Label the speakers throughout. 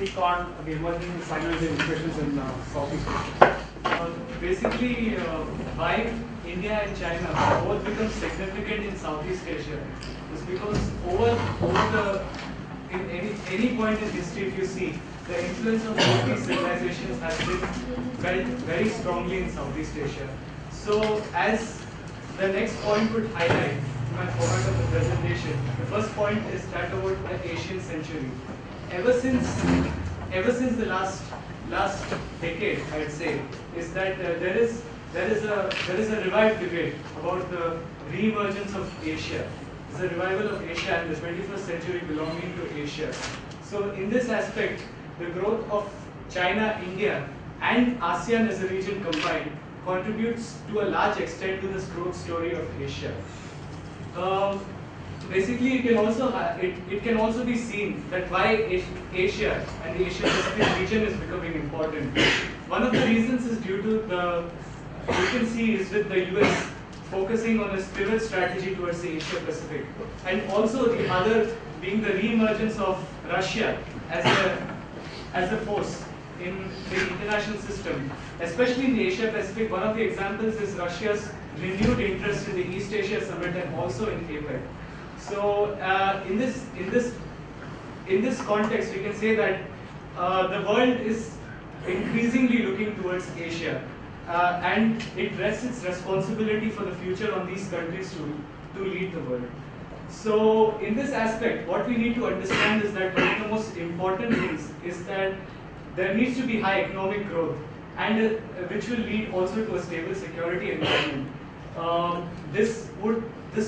Speaker 1: speak on the emerging Sino-Indian situations in Southeast Asia.
Speaker 2: Basically, why India and China have both become significant in Southeast Asia is because in any point in history, if you see, the influence of both these civilizations has been felt very strongly in Southeast Asia. So, as the next point would highlight in my format of the presentation, the first point is that about the Asian century. Ever since the last decade, I'd say, is that there is a revived debate about the re-emergence of Asia. There's a revival of Asia and the 21st century belonging to Asia. So in this aspect, the growth of China, India, and ASEAN as a region combined contributes to a large extent to this growth story of Asia. Basically, it can also be seen that why Asia and the Asia Pacific region is becoming important. One of the reasons is due to you can see is with the US focusing on its pivot strategy towards the Asia Pacific, and also the other being the re-emergence of Russia as a force in the international system, especially in the Asia Pacific. One of the examples is Russia's renewed interest in the East Asia Summit and also in APEC. So in this context, we can say that the world is increasingly looking towards Asia, and it rests its responsibility for the future on these countries to lead the world. So in this aspect, what we need to understand is that one of the most important things is that there needs to be high economic growth, and which will lead also to a stable security environment. This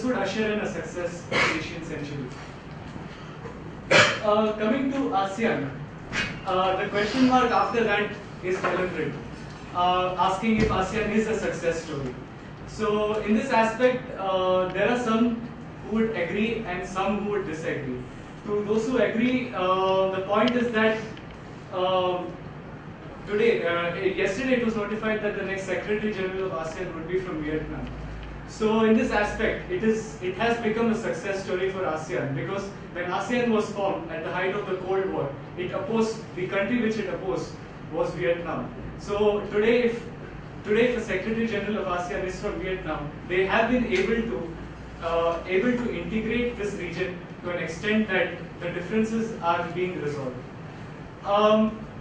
Speaker 2: would usher in a success of the Asian century. Coming to ASEAN, the question mark after that is deliberate, asking if ASEAN is a success story. So in this aspect, there are some who would agree and some who would disagree. To those who agree, the point is that yesterday it was notified that the next Secretary General of ASEAN would be from Vietnam. So in this aspect, it has become a success story for ASEAN, because when ASEAN was formed at the height of the Cold War, the country which it opposed was Vietnam. So today if the Secretary General of ASEAN is from Vietnam, they have been able to integrate this region to an extent that the differences are being resolved.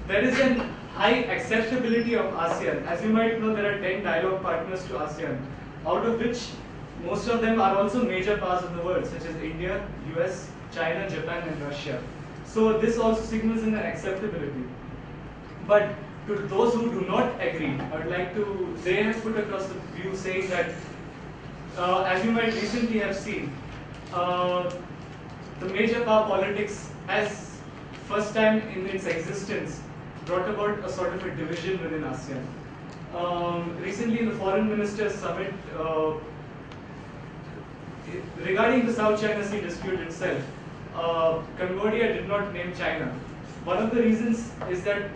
Speaker 2: There is a high acceptability of ASEAN. As you might know, there are 10 dialogue partners to ASEAN, out of which most of them are also major powers of the world, such as India, US, China, Japan, and Russia. So this also signals an acceptability. But to those who do not agree, they have put across the view saying that, as you might recently have seen, the major power politics has, first time in its existence, brought about a sort of a division within ASEAN. Recently in the Foreign Ministers Summit, regarding the South China Sea dispute itself, Cambodia did not name China. One of the reasons is that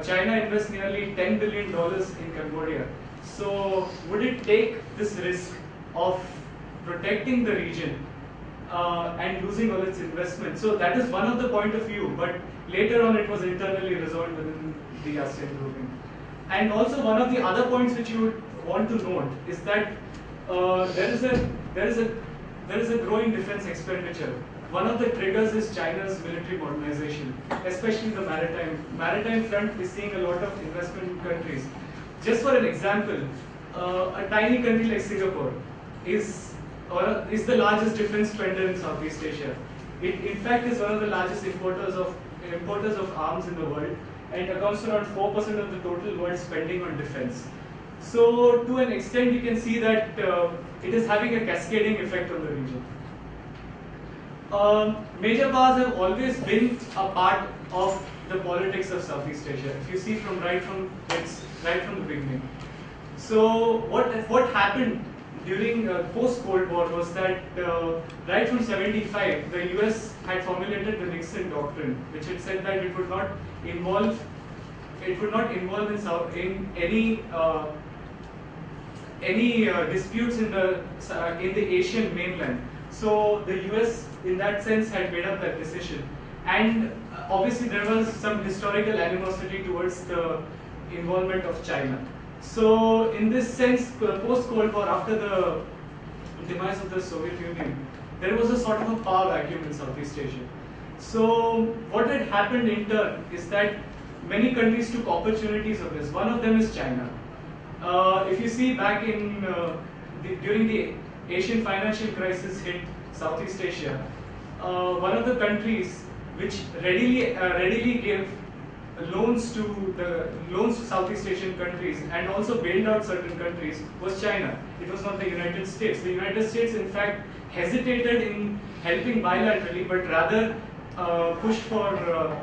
Speaker 2: China invests nearly $10 billion in Cambodia. So would it take this risk of protecting the region and losing all its investment? So that is one of the point of view, but later on it was internally resolved within the ASEAN grouping. And also one of the other points which you would want to note is that there is a growing defense expenditure. One of the triggers is China's military modernization, especially the maritime front is seeing a lot of investment in countries. Just for an example, a tiny country like Singapore is the largest defense spender in Southeast Asia. It in fact is one of the largest importers of arms in the world, and accounts for around 4% of the total world spending on defense. So to an extent you can see that it is having a cascading effect on the region. Major powers have always been a part of the politics of Southeast Asia, if you see right from the beginning. So what happened during post-Cold War was that right from 1975, the US had formulated the Nixon Doctrine, which had said that it would not involve in any disputes in the Asian mainland. So the US, in that sense, had made up that decision. And obviously there was some historical animosity towards the involvement of China. So in this sense, post-Cold War, after the demise of the Soviet Union, there was a sort of a power vacuum in Southeast Asia. So what had happened in turn is that many countries took opportunities of this. One of them is China. If you see back in during the Asian financial crisis hit Southeast Asia, one of the countries which readily gave loans to Southeast Asian countries and also bailed out certain countries was China. It was not the United States. The United States, in fact, hesitated in helping bilaterally, but rather pushed for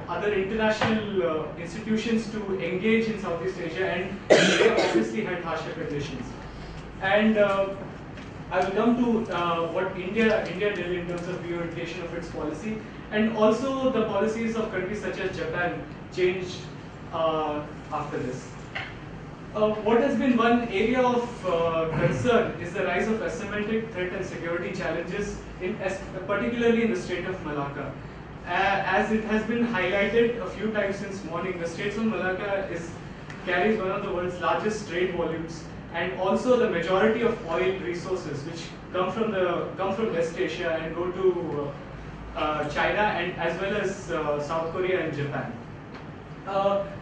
Speaker 2: other international institutions to engage in Southeast Asia, and they obviously had harsher conditions. And I will come to what India did in terms of reorientation of its policy, and also the policies of countries such as Japan changed after this. What has been one area of concern is the rise of asymmetric threat and security challenges, particularly in the Strait of Malacca. As it has been highlighted a few times since morning, the Straits of Malacca carries one of the world's largest trade volumes, and also the majority of oil resources which come from West Asia and go to China, and as well as South Korea and Japan.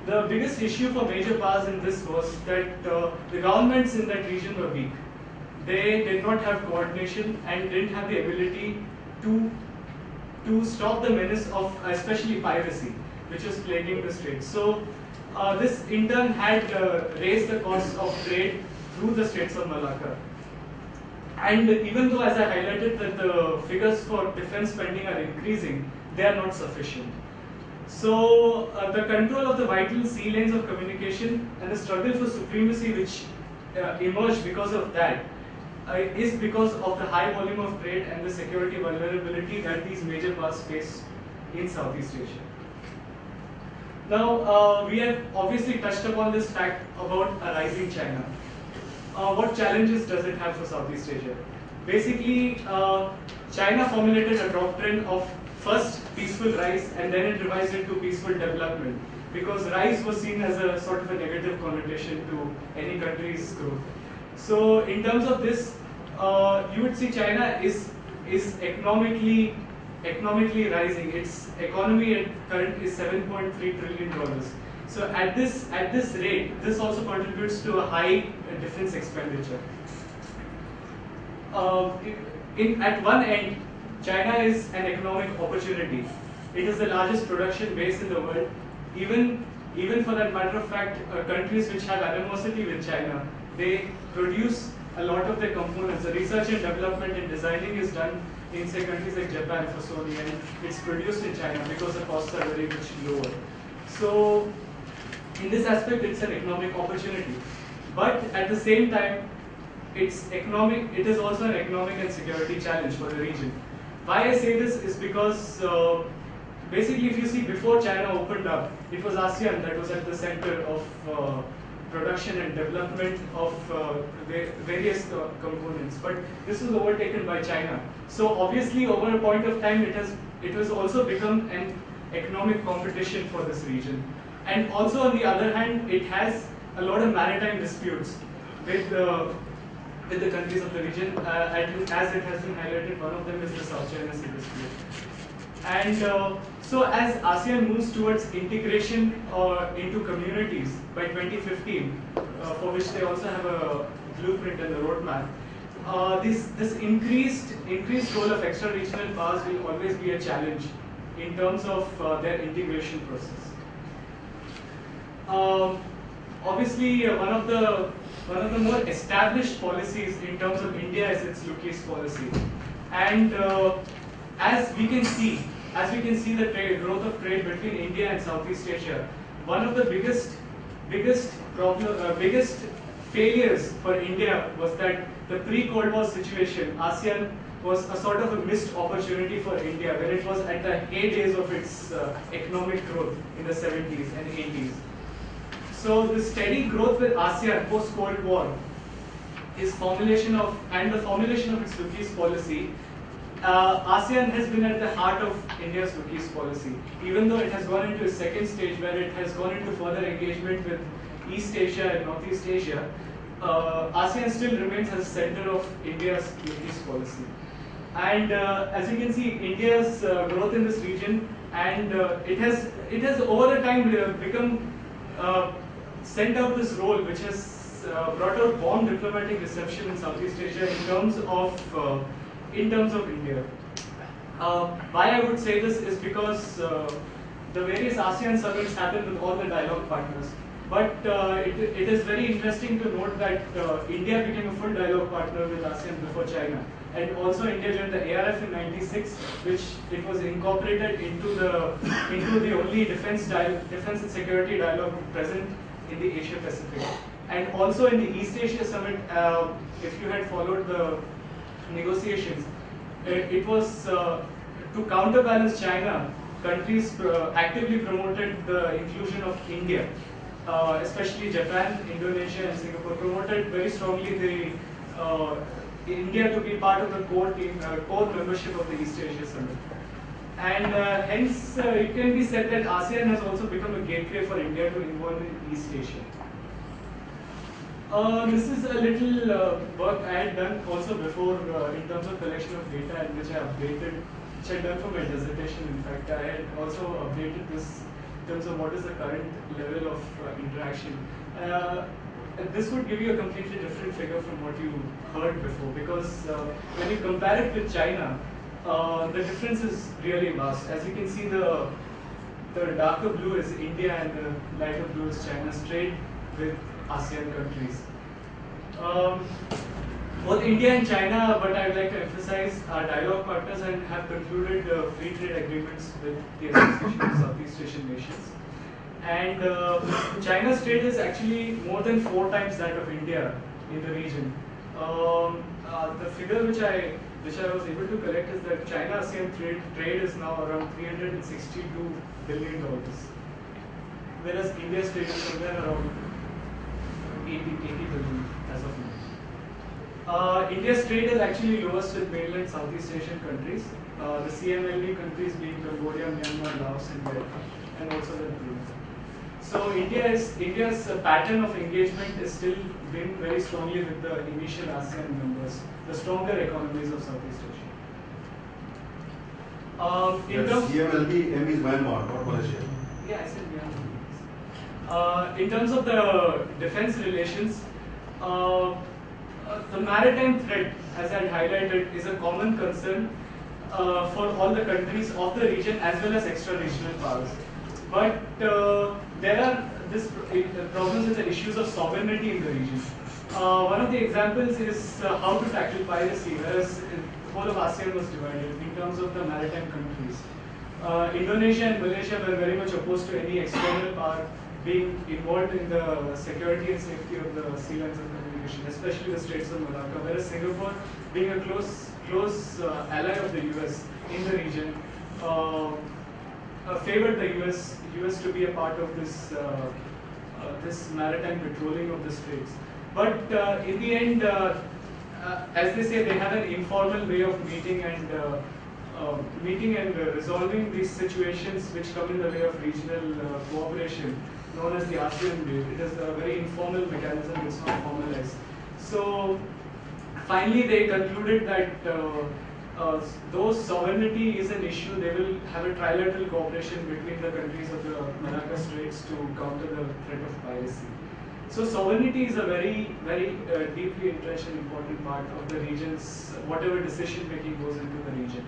Speaker 2: The biggest issue for major powers in this was that the governments in that region were weak. They did not have coordination and didn't have the ability to stop the menace of especially piracy, which was plaguing the Straits. So this in turn had raised the cost of trade through the Straits of Malacca. And even though, as I highlighted, that the figures for defense spending are increasing, they are not sufficient. So the control of the vital sea lanes of communication and the struggle for supremacy which emerged because of that is because of the high volume of trade and the security vulnerability that these major powers face in Southeast Asia. Now, we have obviously touched upon this fact about a rising China. What challenges does it have for Southeast Asia? Basically, China formulated a doctrine of first peaceful rise and then it revised it to peaceful development, because rise was seen as a sort of a negative connotation to any country's growth. So in terms of this, you would see China is economically rising. Its economy at current is $7.3 trillion. So at this rate, this also contributes to a high defense expenditure. At one end, China is an economic opportunity. It is the largest production base in the world. Even for that matter of fact, countries which have animosity with China, they produce a lot of their components. The research and development and designing is done in, say, countries like Japan for Sony, and it's produced in China because the costs are very much lower. So in this aspect, it's an economic opportunity. But at the same time, it is also an economic and security challenge for the region. Why I say this is because basically, if you see, before China opened up, it was ASEAN that was at the center of production and development of various components. But this was overtaken by China. So obviously, over a point of time, it has also become an economic competition for this region. And also, on the other hand, it has a lot of maritime disputes with the countries of the region. As it has been highlighted, one of them is the South China Sea dispute. And so as ASEAN moves towards integration into communities by 2015, for which they also have a blueprint and a roadmap, this increased role of extra-regional powers will always be a challenge in terms of their integration process. Obviously, one of the more established policies in terms of India is its Look East policy, and as we can see the growth of trade between India and Southeast Asia, one of the biggest failures for India was that the pre-Cold War situation, ASEAN was a sort of a missed opportunity for India when it was at the heydays of its economic growth in the 70s and 80s. So the steady growth with ASEAN post-Cold War, the formulation of its Look East policy ASEAN has been at the heart of India's East policy, even though it has gone into a second stage where it has gone into further engagement with East Asia and Northeast Asia. ASEAN still remains as the center of India's East policy. And as you can see, India's growth in this region, and it has over the time become sent out this role which has brought out warm diplomatic reception in Southeast Asia in terms of India. Why I would say this is because the various ASEAN summits happen with all the dialogue partners. But it is very interesting to note that India became a full dialogue partner with ASEAN before China. And also India joined the ARF in '96, which it was incorporated into the only defense and security dialogue present in the Asia Pacific. And also in the East Asia Summit, if you had followed the negotiations, it was to counterbalance China, countries actively promoted the inclusion of India, especially Japan, Indonesia, and Singapore promoted very strongly the India to be part of the core membership of the East Asia Summit. And hence, it can be said that ASEAN has also become a gateway for India to involve in East Asia. This is a little work I had done also before in terms of collection of data, and which I updated, which I had done for my dissertation. In fact, I had also updated this in terms of what is the current level of interaction. This would give you a completely different figure from what you heard before, because when you compare it with China, the difference is really vast. As you can see, the darker blue is India and the lighter blue is China's trade with ASEAN countries. Both India and China, but I would like to emphasize, are dialogue partners and have concluded free trade agreements with the Association of Southeast Asian Nations. And China's trade is actually more than 4 times that of India in the region. The figure which I was able to collect is that China-ASEAN trade is now around $362 billion, whereas India's trade is somewhere around 80 billion as of now. India's trade is actually lowest with mainland Southeast Asian countries, the CMLD countries being Cambodia, Myanmar, Laos, and Vietnam, and also the Brunei. So India's pattern of engagement is still been very strongly with the initial ASEAN members, the stronger economies of Southeast Asia.
Speaker 3: CMLD M is Myanmar, not Malaysia.
Speaker 2: Yeah, I said Myanmar. In terms of the defense relations, the maritime threat, as I had highlighted, is a common concern for all the countries of the region as well as extra-regional powers. But there are problems with the issues of sovereignty in the region. One of the examples is how to tackle piracy, whereas the whole of ASEAN was divided in terms of the maritime countries. Indonesia and Malaysia were very much opposed to any external power being involved in the security and safety of the sea lines of communication, especially the Straits of Malacca, whereas Singapore, being a close ally of the US in the region, favored the US to be a part of this maritime patrolling of the straits. But in the end, as they say, they have an informal way of meeting and resolving these situations which come in the way of regional cooperation, known as the ASEAN way. It is a very informal mechanism, it's not formalized. So finally they concluded that though sovereignty is an issue, they will have a trilateral cooperation between the countries of the Malacca Straits to counter the threat of piracy. So sovereignty is a very, very deeply entrenched and important part of the region's, whatever decision making goes into the region.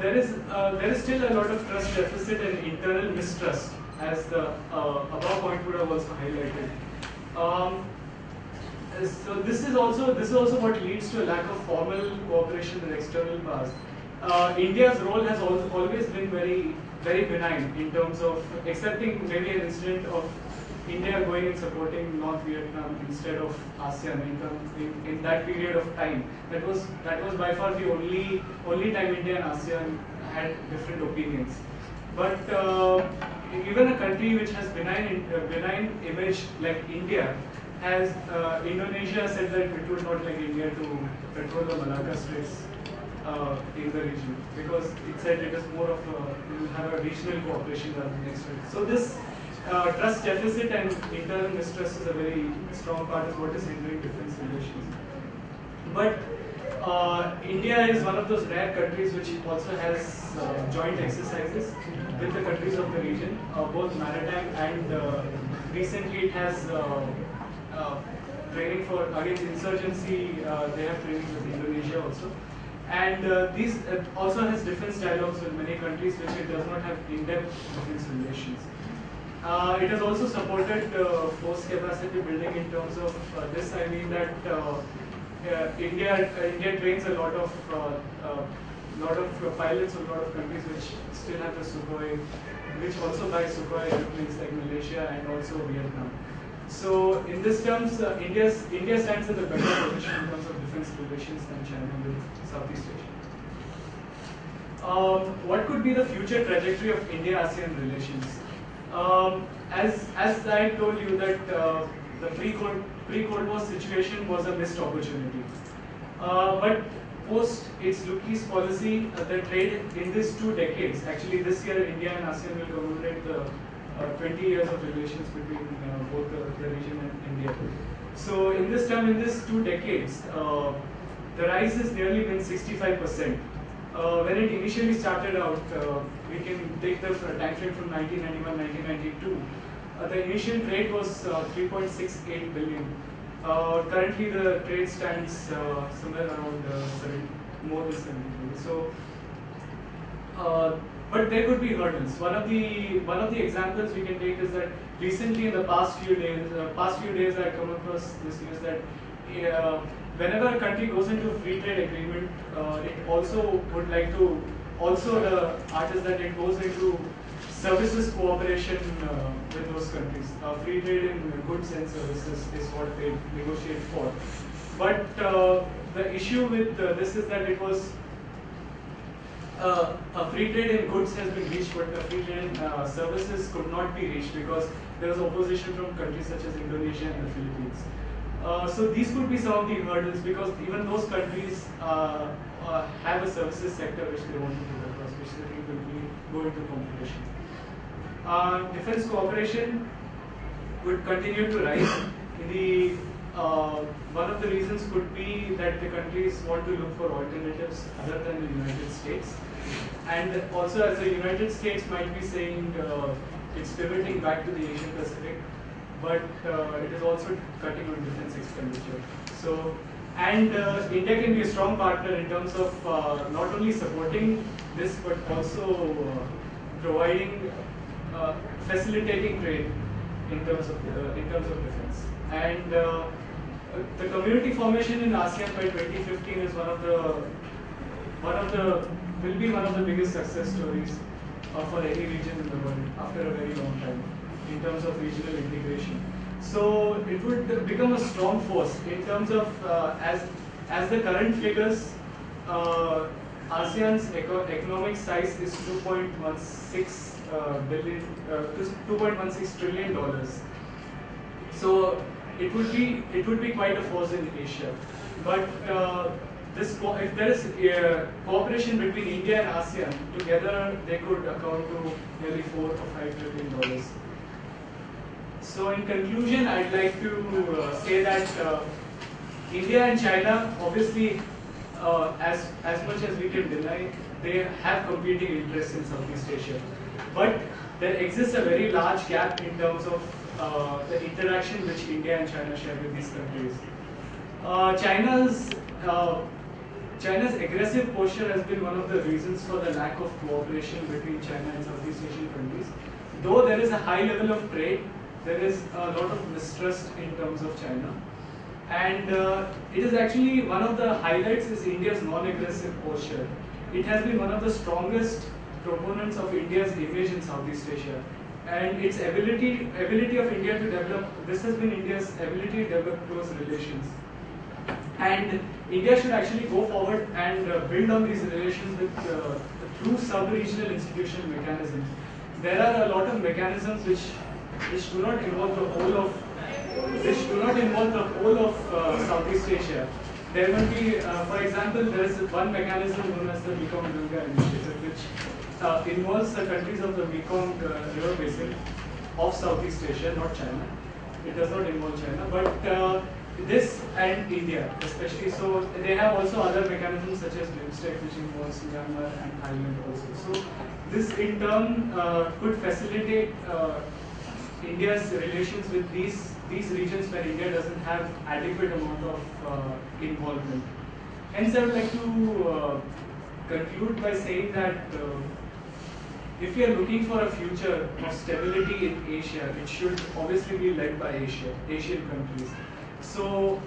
Speaker 2: There is still a lot of trust deficit and internal mistrust, as the above point would have also highlighted. So this is also what leads to a lack of formal cooperation with external powers. India's role has always been very, very benign in terms of accepting maybe an incident of India going and supporting North Vietnam instead of ASEAN in that period of time. That was by far the only time India and ASEAN had different opinions. But even a country which has benign image like India, has Indonesia said that it would not like India to patrol the Malacca Straits. in the region, because it said it is more of it will have a regional cooperation rather than external. So this trust deficit and internal mistrust is a very strong part of what is hindering defense relations. But India is one of those rare countries which also has joint exercises with the countries of the region, both maritime and recently it has training for against insurgency. They have training with Indonesia also, and these also has defense dialogues with many countries, which it does not have in-depth defense relations. It has also supported force capacity building in terms of this. I mean that India trains a lot of pilots of a lot of countries which still have the Sukhoi, which also buy Sukhoi airplanes like Malaysia and also Vietnam. So in this terms, India stands in a better position in terms of defense relations than China with Southeast Asia. What could be the future trajectory of India-ASEAN relations? As I told you that the pre-Cold War situation was a missed opportunity. But post its Look-East policy, the trade in these 2 decades, actually this year India and ASEAN will commemorate the 20 years of relations between both the region and India. So in this term, in these 2 decades, the rise has nearly been 65%. When it initially started out, we can take the time frame from 1991-1992. The initial trade was 3.68 billion. Currently, the trade stands somewhere around more than 7 billion. So, but there could be hurdles. One of the examples we can take is that recently, in the past few days, I come across this news that whenever a country goes into a free trade agreement, it also would like to, the art is that it goes into services cooperation with those countries. Free trade in goods and services is what they negotiate for. But the issue with this is that it was a free trade in goods has been reached, but a free trade in services could not be reached because there was opposition from countries such as Indonesia and the Philippines. So these could be some of the hurdles, because even those countries have a services sector which they want to put across, which they think will go into competition. Defense cooperation would continue to rise. One of the reasons could be that the countries want to look for alternatives other than the United States. And also, as the United States might be saying it's pivoting back to the Asian Pacific, but it is also cutting on defense expenditure. So, and India can be a strong partner in terms of not only supporting this, but also providing, facilitating trade in terms of defense. And the community formation in ASEAN by 2015 is will be one of the biggest success stories for any region in the world after a very long time in terms of regional integration. So it would become a strong force in terms of as the current figures, ASEAN's economic size is 2.16 trillion dollars. So it would be quite a force in Asia. But if there is cooperation between India and ASEAN, together they could account to nearly $4 or $5 trillion. So in conclusion, I'd like to say that India and China, obviously, as much as we can deny, they have competing interests in Southeast Asia. But there exists a very large gap in terms of the interaction which India and China share with these countries. China's aggressive posture has been one of the reasons for the lack of cooperation between China and Southeast Asian countries. Though there is a high level of trade, there is a lot of mistrust in terms of China. And it is actually one of the highlights is India's non-aggressive posture. It has been one of the strongest proponents of India's image in Southeast Asia. And its ability of India to develop, this has been India's ability to develop close relations. And India should actually go forward and build on these relations with through sub-regional institutional mechanisms. There are a lot of mechanisms which do not involve the whole of Southeast Asia, there will be, for example, there is one mechanism known as the Mekong Ganga Initiative, which involves the countries of the Mekong River Basin of Southeast Asia, not China. It does not involve China, but this and India especially. So they have also other mechanisms such as BIMSTEC, which involves Myanmar and Thailand also. So this in turn could facilitate India's relations with these regions where India doesn't have adequate amount of involvement. Hence, I would like to conclude by saying that if we are looking for a future of stability in Asia, it should obviously be led by Asian countries. So,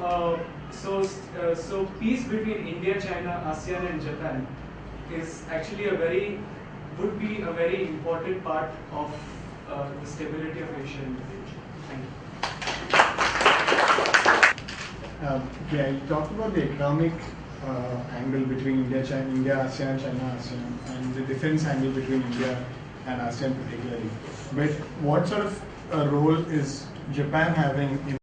Speaker 2: so peace between India, China, ASEAN, and Japan is actually would be a very important part of the stability of Asia in the future. Thank you.
Speaker 4: Yeah, you talked about the economic angle between India, ASEAN, China, ASEAN, and the defense angle between India and ASEAN particularly. But what sort of a role is Japan having in